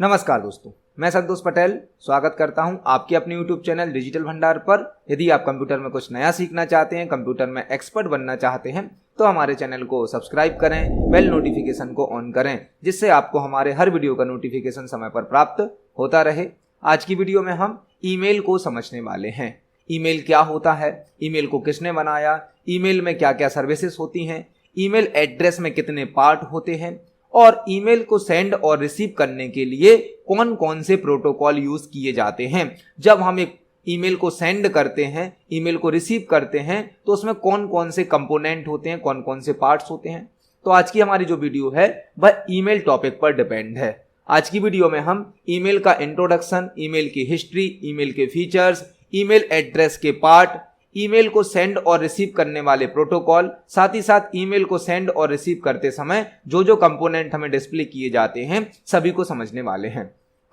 नमस्कार दोस्तों, मैं संतोष पटेल स्वागत करता हूं आपके अपने YouTube चैनल डिजिटल भंडार पर। यदि आप कंप्यूटर में कुछ नया सीखना चाहते हैं, कंप्यूटर में एक्सपर्ट बनना चाहते हैं तो हमारे चैनल को सब्सक्राइब करें, बेल नोटिफिकेशन को ऑन करें, जिससे आपको हमारे हर वीडियो का नोटिफिकेशन समय पर प्राप्त होता रहे। आज की वीडियो में हम ईमेल को समझने वाले हैं। ईमेल क्या होता है, ईमेल को किसने बनाया, ईमेल में क्या क्या सर्विसेज होती हैं, ईमेल एड्रेस में कितने पार्ट होते हैं और ईमेल को सेंड और रिसीव करने के लिए कौन कौन से प्रोटोकॉल यूज किए जाते हैं। जब हम एक ईमेल को सेंड करते हैं, ईमेल को रिसीव करते हैं तो उसमें कौन कौन से कंपोनेंट होते हैं, कौन कौन से पार्ट्स होते हैं। तो आज की हमारी जो वीडियो है वह ईमेल टॉपिक पर डिपेंड है। आज की वीडियो में हम ईमेल का इंट्रोडक्शन, ईमेल की हिस्ट्री, ईमेल के फीचर्स, ईमेल एड्रेस के पार्ट, ईमेल को सेंड और रिसीव करने वाले प्रोटोकॉल, साथ ही साथ ईमेल को सेंड और रिसीव करते समय जो जो कंपोनेंट हमें डिस्प्ले किए जाते हैं सभी को समझने वाले हैं।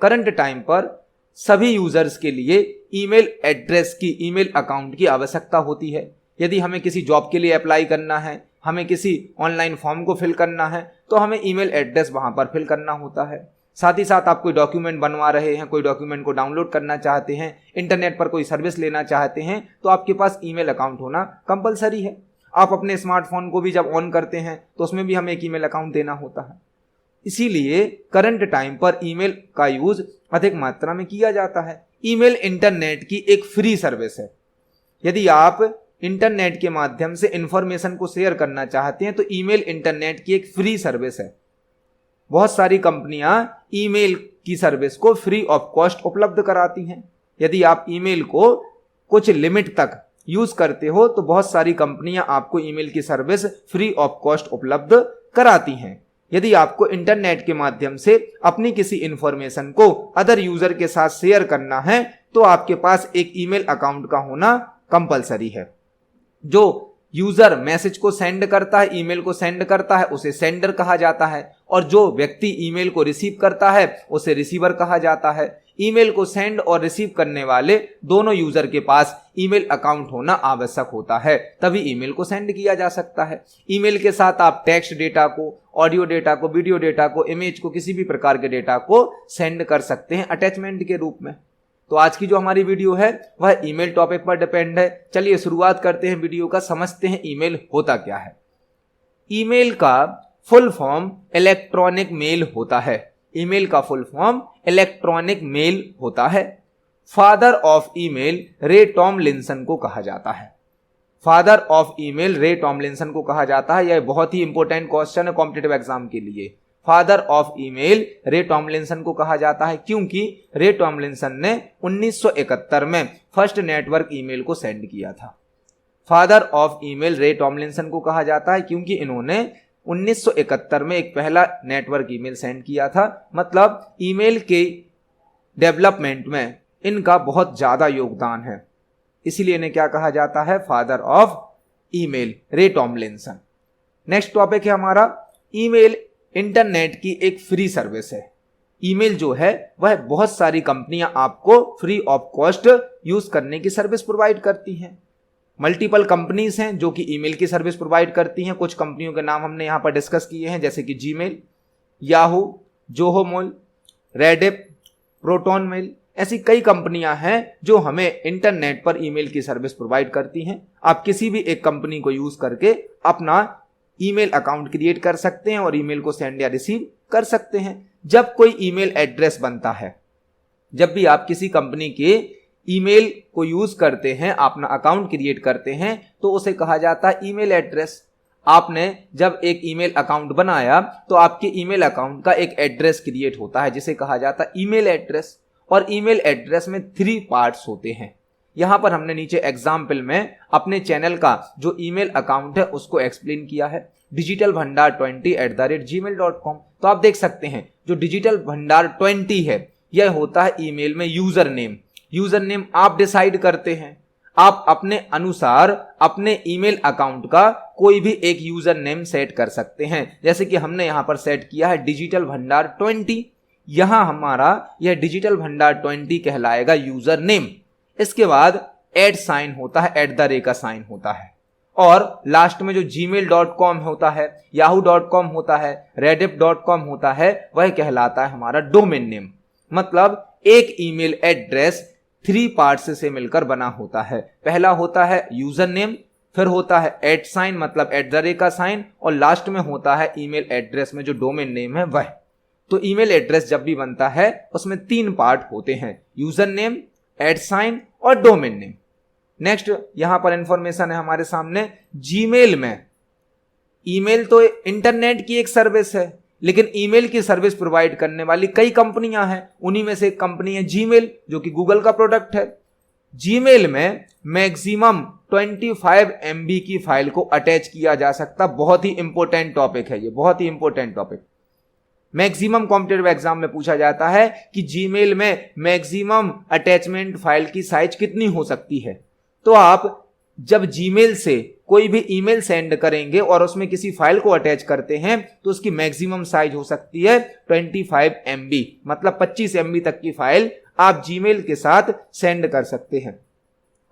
करंट टाइम पर सभी यूजर्स के लिए ईमेल एड्रेस की, ईमेल अकाउंट की आवश्यकता होती है। यदि हमें किसी जॉब के लिए अप्लाई करना है, हमें किसी ऑनलाइन फॉर्म को फिल करना है तो हमें ईमेल एड्रेस वहां पर फिल करना होता है। साथ ही साथ आप कोई डॉक्यूमेंट बनवा रहे हैं, कोई डॉक्यूमेंट को डाउनलोड करना चाहते हैं, इंटरनेट पर कोई सर्विस लेना चाहते हैं तो आपके पास ईमेल अकाउंट होना कंपलसरी है। आप अपने स्मार्टफोन को भी जब ऑन करते हैं तो उसमें भी हमें एक ईमेल अकाउंट देना होता है। इसीलिए करंट टाइम पर ईमेल का यूज अधिक मात्रा में किया जाता है। ईमेल इंटरनेट की एक फ्री सर्विस है। यदि आप इंटरनेट के माध्यम से इंफॉर्मेशन को शेयर करना चाहते हैं तो ईमेल इंटरनेट की एक फ्री सर्विस है। बहुत सारी कंपनियां ईमेल की सर्विस को फ्री ऑफ कॉस्ट उपलब्ध कराती हैं। यदि आप ईमेल को कुछ लिमिट तक यूज करते हो तो बहुत सारी कंपनियां आपको ईमेल की सर्विस फ्री ऑफ कॉस्ट उपलब्ध कराती हैं। यदि आपको इंटरनेट के माध्यम से अपनी किसी इंफॉर्मेशन को अदर यूजर के साथ शेयर करना है तो आपके पास एक ईमेल अकाउंट का होना कंपलसरी है। जो यूजर मैसेज को सेंड करता है, ईमेल को सेंड करता है, उसे सेंडर कहा जाता है और जो व्यक्ति ईमेल को रिसीव करता है उसे रिसीवर कहा जाता है। ईमेल को सेंड और रिसीव करने वाले दोनों यूजर के पास ईमेल अकाउंट होना आवश्यक होता है, तभी ईमेल को सेंड किया जा सकता है। ईमेल के साथ आप टेक्स्ट डेटा को, ऑडियो डेटा को, वीडियो डेटा को, इमेज को, किसी भी प्रकार के डेटा को सेंड कर सकते हैं अटैचमेंट के रूप में। तो आज की जो हमारी वीडियो है वह ईमेल टॉपिक पर डिपेंड है। चलिए शुरुआत करते हैं वीडियो का, समझते हैं ईमेल होता क्या है। ईमेल का फुल फॉर्म इलेक्ट्रॉनिक मेल होता है। ईमेल का फुल फॉर्म इलेक्ट्रॉनिक मेल होता है। फादर ऑफ ईमेल रे टॉमलिंसन को कहा जाता है। फादर ऑफ ईमेल रे टॉमलिंसन को कहा जाता है। यह बहुत ही इंपॉर्टेंट क्वेश्चन है कॉम्पिटिटिव एग्जाम के लिए। फादर ऑफ ईमेल रे टॉमलिंसन को कहा जाता है क्योंकि रे टॉमलिंसन ने 1971 में फर्स्ट नेटवर्क ईमेल को सेंड किया था। फादर ऑफ ईमेल रे टॉमलिंसन को कहा जाता है क्योंकि इन्होंने 1971 में एक पहला नेटवर्क ईमेल सेंड किया था। मतलब ईमेल के डेवलपमेंट में इनका बहुत ज्यादा योगदान है, इसीलिए इन्हें क्या कहा जाता है, फादर ऑफ ईमेल रे टॉमलिंसन। नेक्स्ट टॉपिक है हमारा, ईमेल इंटरनेट की एक फ्री सर्विस है। ईमेल जो है वह बहुत सारी कंपनियां आपको फ्री ऑफ कॉस्ट यूज करने की सर्विस प्रोवाइड करती हैं। मल्टीपल कंपनीज हैं जो कि ईमेल की सर्विस प्रोवाइड करती हैं। कुछ कंपनियों के नाम हमने यहां पर डिस्कस किए हैं, जैसे कि Gmail, Yahoo, Zoho mail, Rediff, proton mail. ऐसी कई कंपनियां हैं जो हमें इंटरनेट पर ईमेल की सर्विस प्रोवाइड करती हैं। आप किसी भी एक कंपनी को यूज करके अपना ईमेल अकाउंट क्रिएट कर सकते हैं और ईमेल को सेंड या रिसीव कर सकते हैं। जब कोई ईमेल एड्रेस बनता है, जब भी आप किसी कंपनी के ईमेल को यूज करते हैं, अपना अकाउंट क्रिएट करते हैं तो उसे कहा जाता है ईमेल एड्रेस। आपने जब एक ईमेल अकाउंट बनाया तो आपके ईमेल अकाउंट का एक एड्रेस क्रिएट होता है जिसे कहा जाता है ईमेल एड्रेस। और ईमेल एड्रेस में 3 पार्ट्स होते हैं। यहां पर हमने नीचे एग्जाम्पल में अपने चैनल का जो ईमेल अकाउंट है उसको एक्सप्लेन किया है, digitalbhandar20@gmail.com। तो आप देख सकते हैं जो डिजिटल भंडार 20 है यह होता है ईमेल में यूजर नेम। यूजर नेम आप डिसाइड करते हैं। आप अपने अनुसार अपने ईमेल अकाउंट का कोई भी एक यूजर नेम सेट कर सकते हैं। जैसे कि हमने यहां पर सेट किया है डिजिटल भंडार 20। यहां हमारा यह डिजिटल भंडार 20 कहलाएगा यूजर नेम। इसके बाद एड साइन होता है, एट द रेट का साइन होता है और लास्ट में जो gmail.com होता है, yahoo.com होता है, rediff.com होता है, वह कहलाता है हमारा डोमेन नेम। मतलब एक ईमेल एड्रेस 3 पार्ट्स से मिलकर बना होता है। पहला होता है यूजर नेम, फिर होता है एट साइन मतलब एट द रेट का साइन, और लास्ट में होता है ईमेल एड्रेस में जो डोमेन नेम है वह। तो ईमेल एड्रेस जब भी बनता है उसमें 3 पार्ट होते हैं, यूजर नेम, एट साइन और डोमेन नेम। नेक्स्ट यहां पर इंफॉर्मेशन है हमारे सामने, जीमेल में, ईमेल तो इंटरनेट की एक सर्विस है, लेकिन ईमेल की सर्विस प्रोवाइड करने वाली कई कंपनियां हैं, उन्हीं में से एक कंपनी है जीमेल जो कि गूगल का प्रोडक्ट है। जीमेल में मैक्सिमम 25 MB की फाइल को अटैच किया जा सकता। बहुत ही इंपॉर्टेंट टॉपिक है ये, बहुत ही important topic. Maximum competitive exam में पूछा जाता है कि जीमेल में मैक्सिमम अटैचमेंट फाइल की साइज कितनी हो सकती है। तो आप जब जीमेल से कोई भी ईमेल सेंड करेंगे और उसमें किसी फाइल को अटैच करते हैं तो उसकी मैक्सिमम साइज हो सकती है 25 MB, मतलब 25 MB तक की फाइल आप जीमेल के साथ सेंड कर सकते हैं।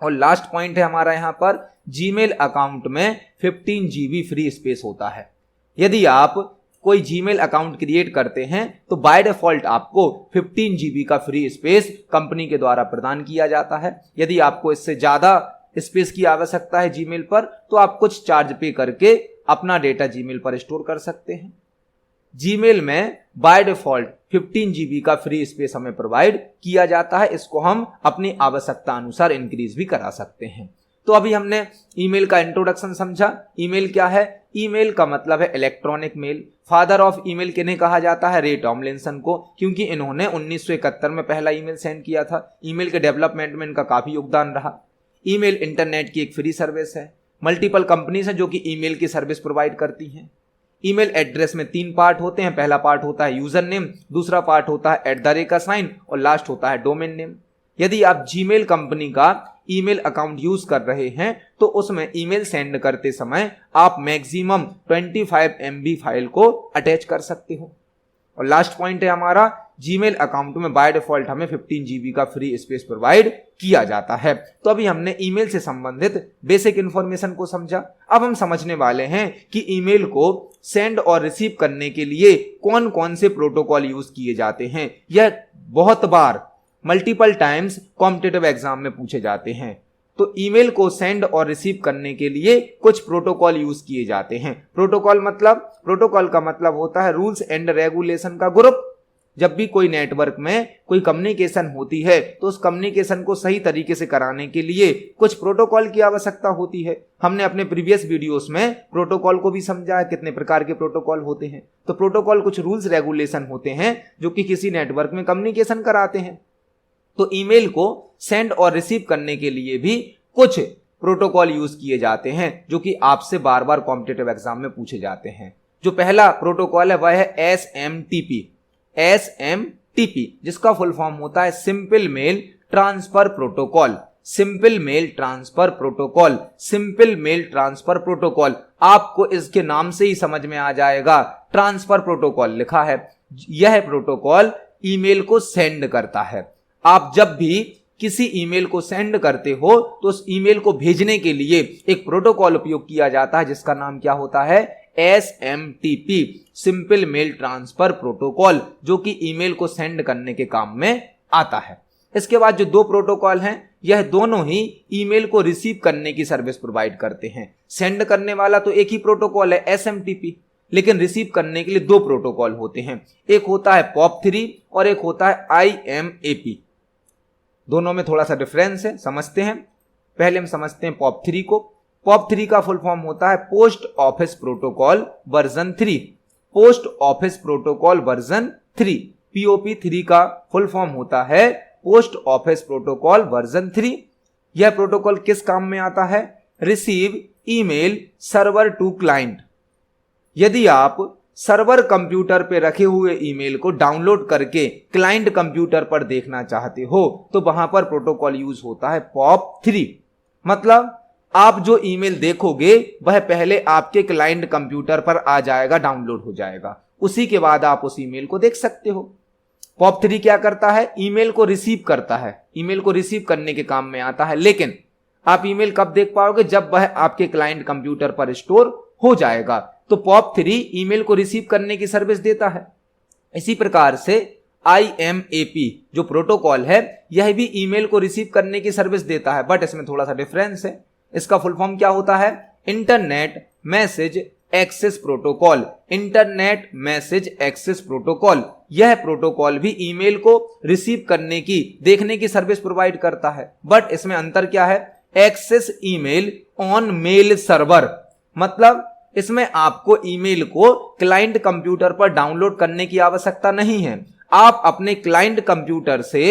और लास्ट पॉइंट है हमारा यहां पर, जीमेल अकाउंट में 15 GB फ्री स्पेस होता है। यदि आप कोई जीमेल अकाउंट क्रिएट करते हैं तो बाय डिफॉल्ट आपको 15 GB का फ्री स्पेस कंपनी के द्वारा प्रदान किया जाता है। यदि आपको इससे ज्यादा स्पेस की आवश्यकता है जीमेल पर तो आप कुछ चार्ज पे करके अपना डेटा जीमेल पर स्टोर कर सकते हैं। जीमेल में बाय डिफॉल्ट 15 GB का फ्री स्पेस हमें प्रोवाइड किया जाता है, इसको हम अपनी आवश्यकता अनुसार इंक्रीज भी करा सकते हैं। तो अभी हमने ईमेल का इंट्रोडक्शन समझा। ईमेल क्या है? ईमेल का मतलब है electronic mail. Father of email किन्हें कहा जाता है? रे टॉमलिंसन को, क्योंकि इन्होंने 1971 में पहला ईमेल सेंड किया था। ईमेल के डेवलपमेंट में इनका काफी योगदान रहा। ईमेल इंटरनेट की एक फ्री सर्विस है। मल्टीपल कंपनीज हैं जो कि ईमेल की सर्विस प्रोवाइड करती हैं। ईमेल एड्रेस में 3 पार्ट होते हैं। पहला पार्ट होता है यूजर नेम, दूसरा पार्ट होता है एट द रेट का साइन और लास्ट होता है डोमेन नेम। यदि आप जीमेल कंपनी का ईमेल अकाउंट यूज कर रहे हैं तो उसमें ईमेल सेंड करते समय आप मैक्सिमम 25 MB फाइल को अटैच कर सकते हो। और लास्ट पॉइंट है हमारा, जीमेल अकाउंट में बाय डिफॉल्ट हमें 15 GB का फ्री स्पेस प्रोवाइड किया जाता है। तो अभी हमने ईमेल से संबंधित बेसिक इंफॉर्मेशन को समझा। अब हम समझने वाले हैं कि ईमेल को सेंड और रिसीव करने के लिए कौन कौन से प्रोटोकॉल यूज किए जाते हैं। यह बहुत बार मल्टीपल टाइम्स कॉम्पिटिटिव एग्जाम में पूछे जाते हैं। तो ईमेल को सेंड और रिसीव करने के लिए कुछ प्रोटोकॉल यूज किए जाते हैं। प्रोटोकॉल का मतलब होता है रूल्स एंड रेगुलेशन का ग्रुप। जब भी कोई नेटवर्क में कोई कम्युनिकेशन होती है तो उस कम्युनिकेशन को सही तरीके से कराने के लिए कुछ प्रोटोकॉल की आवश्यकता होती है। हमने अपने प्रीवियस वीडियोस में प्रोटोकॉल को भी समझा है, कितने प्रकार के प्रोटोकॉल होते हैं। तो प्रोटोकॉल कुछ रूल्स रेगुलेशन होते हैं जो कि किसी नेटवर्क में कम्युनिकेशन कराते हैं। तो ईमेल को सेंड और रिसीव करने के लिए भी कुछ प्रोटोकॉल यूज किए जाते हैं जो कि आपसे बार बार कॉम्पिटिटिव एग्जाम में पूछे जाते हैं। जो पहला प्रोटोकॉल है वह है SMTP, जिसका फुल फॉर्म होता है simple mail transfer protocol. Simple mail transfer protocol आपको इसके नाम से ही समझ में आ जाएगा, ट्रांसफर प्रोटोकॉल लिखा है। यह प्रोटोकॉल ईमेल को सेंड करता है। आप जब भी किसी ईमेल को सेंड करते हो तो उस ईमेल को भेजने के लिए एक प्रोटोकॉल उपयोग किया जाता है जिसका नाम क्या होता है? SMTP, simple mail transfer protocol, जो कि ईमेल को सेंड करने के काम में आता है। इसके बाद जो 2 प्रोटोकॉल हैं यह दोनों ही ईमेल को रिसीव करने की सर्विस प्रोवाइड करते हैं। सेंड करने वाला तो एक ही प्रोटोकॉल है SMTP, लेकिन रिसीव करने के लिए 2 प्रोटोकॉल होते हैं। एक होता है POP3 और एक होता है IMAP। दोनों में थोड़ा सा डिफरेंस है, समझते हैं। पहले हम समझते हैं POP3 को। POP3 का फुल फॉर्म होता है post office protocol version 3। Post office protocol version 3। POP3 का फुल फॉर्म होता है पोस्ट ऑफिस प्रोटोकॉल वर्जन 3। यह प्रोटोकॉल किस काम में आता है? Receive email server to client. यदि आप सर्वर कंप्यूटर पे रखे हुए ईमेल को डाउनलोड करके क्लाइंट कंप्यूटर पर देखना चाहते हो तो वहां पर प्रोटोकॉल यूज होता है POP3। मतलब आप जो ईमेल देखोगे वह पहले आपके क्लाइंट कंप्यूटर पर आ जाएगा, डाउनलोड हो जाएगा, उसी के बाद आप उस ईमेल को देख सकते हो। POP3 क्या करता है? ईमेल को रिसीव करता है, ईमेल को रिसीव करने के काम में आता है। लेकिन आप ईमेल कब देख पाओगे? जब वह आपके क्लाइंट कंप्यूटर पर स्टोर हो जाएगा। तो POP3 ईमेल को रिसीव करने की सर्विस देता है। इसी प्रकार से IMAP जो प्रोटोकॉल है यह भी ईमेल को रिसीव करने की सर्विस देता है, बट इसमें थोड़ा सा डिफरेंस है। इसका फुल फॉर्म क्या होता है? Internet message access protocol. Internet message access protocol, यह प्रोटोकॉल भी ईमेल को रिसीव करने की, देखने की सर्विस प्रोवाइड करता है, बट इसमें अंतर क्या है? Access email on mail server, मतलब इसमें आपको ईमेल को क्लाइंट कंप्यूटर पर डाउनलोड करने की आवश्यकता नहीं है। आप अपने क्लाइंट कंप्यूटर से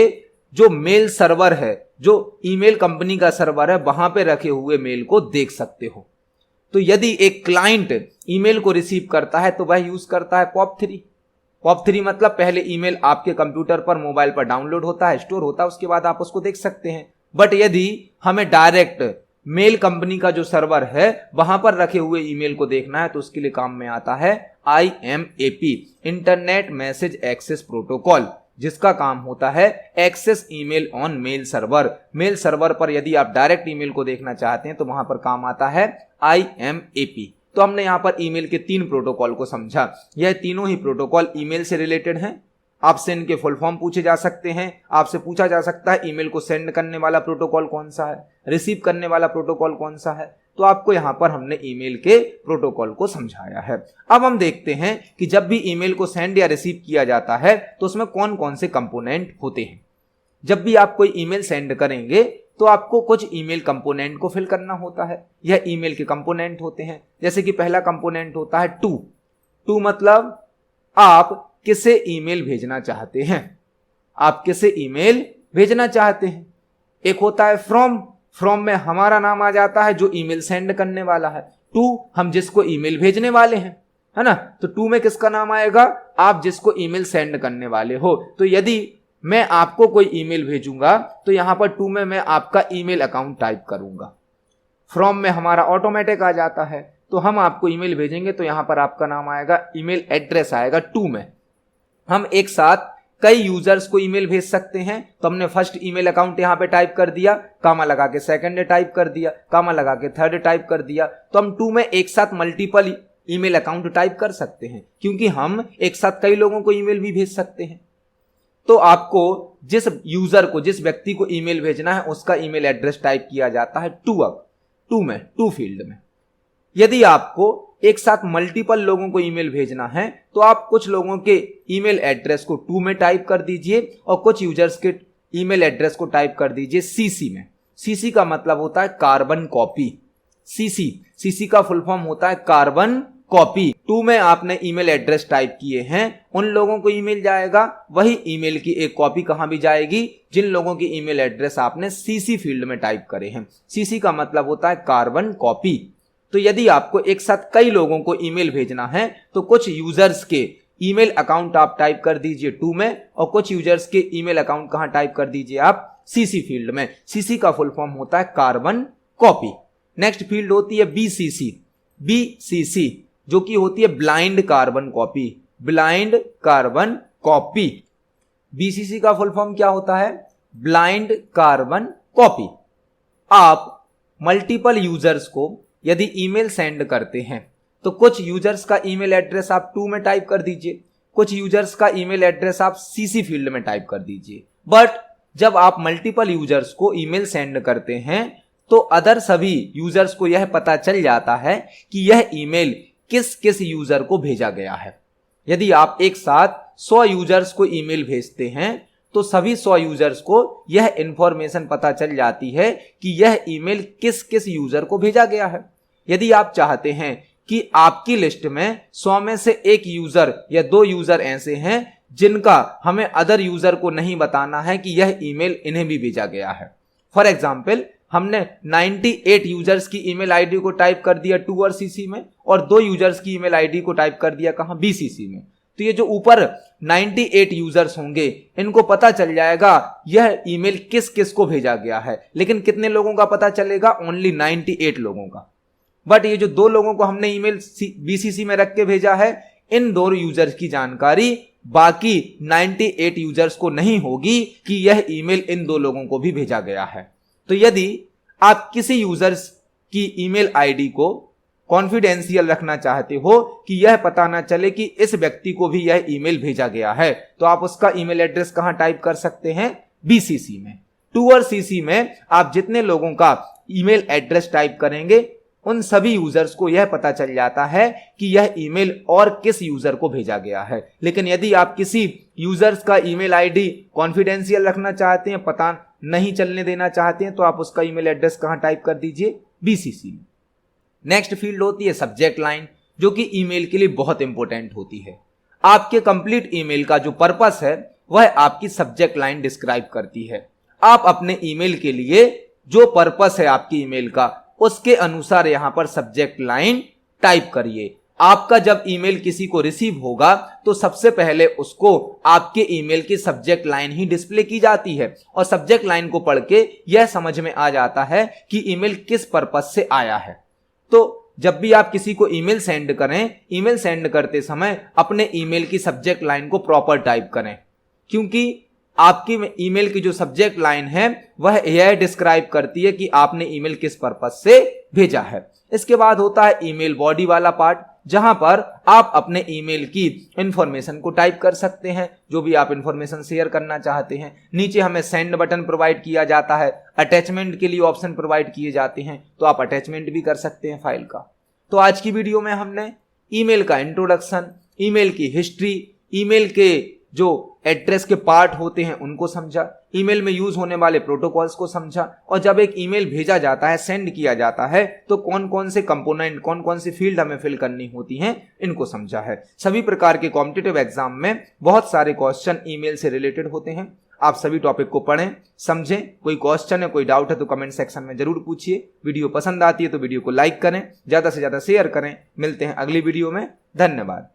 जो मेल सर्वर है, जो ईमेल कंपनी का सर्वर है, वहां पे रखे हुए मेल को देख सकते हो। तो यदि एक क्लाइंट ईमेल को रिसीव करता है तो वह यूज करता है POP3। POP3 मतलब पहले ईमेल आपके कंप्यूटर पर, मोबाइल पर डाउनलोड होता है, स्टोर होता है, उसके बाद आप उसको देख सकते हैं। बट यदि हमें डायरेक्ट मेल कंपनी का जो सर्वर है वहां पर रखे हुए ईमेल को देखना है तो उसके लिए काम में आता है IMAP, internet message access protocol, जिसका काम होता है access email on mail server. Mail server पर यदि आप डायरेक्ट ईमेल को देखना चाहते हैं तो वहां पर काम आता है IMAP। तो हमने यहां पर ईमेल के 3 प्रोटोकॉल को समझा। यह तीनों ही प्रोटोकॉल ईमेल से रिलेटेड हैं। आपसे इनके फुल फॉर्म पूछे जा सकते हैं। आपसे पूछा जा सकता है ईमेल को सेंड करने वाला प्रोटोकॉल कौन सा है, रिसीव करने वाला प्रोटोकॉल कौन सा है। तो आपको यहां पर हमने ईमेल के प्रोटोकॉल को समझाया है। अब हम देखते हैं कि जब भी ईमेल को सेंड या रिसीव किया जाता है तो उसमें कौन कौन से कंपोनेंट होते हैं। जब भी आप कोई ईमेल सेंड करेंगे तो आपको कुछ ईमेल कंपोनेंट को फिल करना होता है। यह ईमेल के कंपोनेंट होते हैं। जैसे कि पहला कंपोनेंट होता है टू मतलब आप किसे ईमेल भेजना चाहते हैं, आप किसे ईमेल भेजना चाहते हैं। एक होता है फ्रॉम में हमारा नाम आ जाता है जो ईमेल सेंड करने वाला है। टू हम जिसको ईमेल भेजने वाले हैं, है ना। तो टू में किसका नाम आएगा? आप जिसको ईमेल सेंड करने वाले हो। तो यदि मैं आपको कोई ईमेल भेजूंगा तो यहां पर टू में मैं आपका ईमेल अकाउंट टाइप करूंगा। फ्रॉम में हमारा ऑटोमेटिक आ जाता है, तो हम आपको ईमेल भेजेंगे तो यहां पर आपका नाम आएगा, ईमेल एड्रेस आएगा टू में। हम एक साथ कई यूजर्स को ईमेल भेज सकते हैं, तो हमने फर्स्ट ईमेल अकाउंट यहां पे टाइप कर दिया, कामा लगा के सेकंड टाइप कर दिया, कामा लगा के थर्ड टाइप कर दिया। तो हम टू में एक साथ मल्टीपल ईमेल अकाउंट टाइप कर सकते हैं, क्योंकि हम एक साथ कई लोगों को ईमेल भी भेज सकते हैं। तो आपको जिस यूजर को, जिस व्यक्ति को ईमेल भेजना है उसका ईमेल एड्रेस टाइप किया जाता है टू फील्ड में। यदि आपको एक साथ मल्टीपल लोगों को ईमेल भेजना है तो आप कुछ लोगों के ईमेल एड्रेस को टू में टाइप कर दीजिए और कुछ यूजर्स के ईमेल एड्रेस को टाइप कर दीजिए सीसी में। सीसी का मतलब होता है कार्बन कॉपी। सीसी का फुल फॉर्म होता है कार्बन कॉपी। टू में आपने ईमेल एड्रेस टाइप किए हैं, उन लोगों को ईमेल जाएगा, वही ईमेल की एक कॉपी कहां भी जाएगी? जिन लोगों की ईमेल एड्रेस आपने सीसी फील्ड में टाइप करे हैं। सीसी का मतलब होता है कार्बन कॉपी। तो यदि आपको एक साथ कई लोगों को ईमेल भेजना है तो कुछ यूजर्स के ईमेल अकाउंट आप टाइप कर दीजिए टू में, और कुछ यूजर्स के ईमेल अकाउंट कहां टाइप कर दीजिए आप? सीसी फील्ड में। सीसी का फुल फॉर्म होता है कार्बन कॉपी। नेक्स्ट फील्ड होती है बीसीसी, जो कि होती है blind carbon copy. Blind carbon copy, BCC का फुल फॉर्म क्या होता है? Blind carbon copy. आप मल्टीपल यूजर्स को यदि ईमेल सेंड करते हैं तो कुछ यूजर्स का ईमेल एड्रेस आप टू में टाइप कर दीजिए, कुछ यूजर्स का ईमेल एड्रेस आप सीसी फील्ड में टाइप कर दीजिए। बट जब आप मल्टीपल यूजर्स को ईमेल सेंड करते हैं तो अदर सभी यूजर्स को यह पता चल जाता है कि यह ईमेल किस किस यूजर को भेजा गया है। यदि आप एक साथ 100 यूजर्स को ईमेल भेजते हैं तो सभी 100 यूजर्स को यह इंफॉर्मेशन पता चल जाती है कि यह ईमेल किस किस यूजर को भेजा गया है। यदि आप चाहते हैं कि आपकी लिस्ट में 100 में से एक यूजर या 2 यूजर ऐसे हैं जिनका हमें अदर यूजर को नहीं बताना है कि यह ईमेल इन्हें भी भेजा गया है। फॉर एग्जाम्पल, हमने 98 यूजर्स की ईमेल आईडी को टाइप कर दिया टू और सीसी में, और 2 यूजर्स की ईमेल आईडी को टाइप कर दिया कहां? बीसीसी में। तो ये जो ऊपर 98 यूजर्स होंगे इनको पता चल जाएगा यह ईमेल किस किस को भेजा गया है। लेकिन कितने लोगों का पता चलेगा? ओनली 98 लोगों का। बट ये जो 2 लोगों को हमने ईमेल बीसीसी में रख के भेजा है, इन 2 यूजर्स की जानकारी बाकी 98 यूजर्स को नहीं होगी कि यह ईमेल इन 2 लोगों को भी भेजा गया है। तो यदि आप किसी यूजर्स की ईमेल आईडी को कॉन्फिडेंशियल रखना चाहते हो कि यह पता ना चले कि इस व्यक्ति को भी यह ईमेल भेजा गया है, तो आप उसका ईमेल एड्रेस कहां टाइप कर सकते हैं? बीसीसी में। टू और सीसी में आप जितने लोगों का ईमेल एड्रेस टाइप करेंगे उन सभी यूजर्स को यह पता चल जाता है कि यह ईमेल और किस यूजर को भेजा गया है। लेकिन यदि आप किसी यूजर्स का ईमेल आईडी कॉन्फिडेंशियल रखना चाहते हैं, पता नहीं चलने देना चाहते हैं, तो आप उसका ईमेल एड्रेस कहां टाइप कर दीजिए? बीसीसी में। नेक्स्ट फील्ड होती है सब्जेक्ट लाइन, जो कि ईमेल के लिए बहुत इंपॉर्टेंट होती है। आपके कंप्लीट ईमेल का जो पर्पस है वह आपकी सब्जेक्ट लाइन डिस्क्राइब करती है। आप अपने ईमेल के लिए जो पर्पस है आपकी ईमेल का, उसके अनुसार यहां पर सब्जेक्ट लाइन टाइप करिए। आपका जब ईमेल किसी को रिसीव होगा तो सबसे पहले उसको आपके ईमेल की सब्जेक्ट लाइन ही डिस्प्ले की जाती है और सब्जेक्ट लाइन को पढ़ के यह समझ में आ जाता है कि ईमेल किस पर्पस से आया है। तो जब भी आप किसी को ईमेल सेंड करें, ईमेल सेंड करते समय अपने ईमेल की सब्जेक्ट लाइन को प्रॉपर टाइप करें, क्योंकि आपकी ईमेल की जो सब्जेक्ट लाइन है वह यह डिस्क्राइब करती है कि आपने ईमेल किस पर्पस से भेजा है। इसके बाद होता है ईमेल बॉडी वाला पार्ट, जहां पर आप अपने ईमेल की इंफॉर्मेशन को टाइप कर सकते हैं, जो भी आप इंफॉर्मेशन शेयर करना चाहते हैं। नीचे हमें सेंड बटन प्रोवाइड किया जाता है, अटैचमेंट के लिए ऑप्शन प्रोवाइड किए जाते हैं, तो आप अटैचमेंट भी कर सकते हैं फाइल का। तो आज की वीडियो में हमने ईमेल का इंट्रोडक्शन, ईमेल की हिस्ट्री, ईमेल के जो एड्रेस के पार्ट होते हैं उनको समझा, ईमेल में यूज होने वाले प्रोटोकॉल्स को समझा, और जब एक ईमेल भेजा जाता है, सेंड किया जाता है, तो कौन कौन से कंपोनेंट, कौन कौन सी फील्ड हमें फिल करनी होती हैं, इनको समझा है। सभी प्रकार के कॉम्पिटिटिव एग्जाम में बहुत सारे क्वेश्चन ईमेल से रिलेटेड होते हैं। आप सभी टॉपिक को पढ़ें, समझें। कोई क्वेश्चन है, कोई डाउट है तो कमेंट सेक्शन में जरूर पूछिए। वीडियो पसंद आती है तो वीडियो को लाइक करें, ज्यादा से ज्यादा शेयर करें। मिलते हैं अगली वीडियो में। धन्यवाद।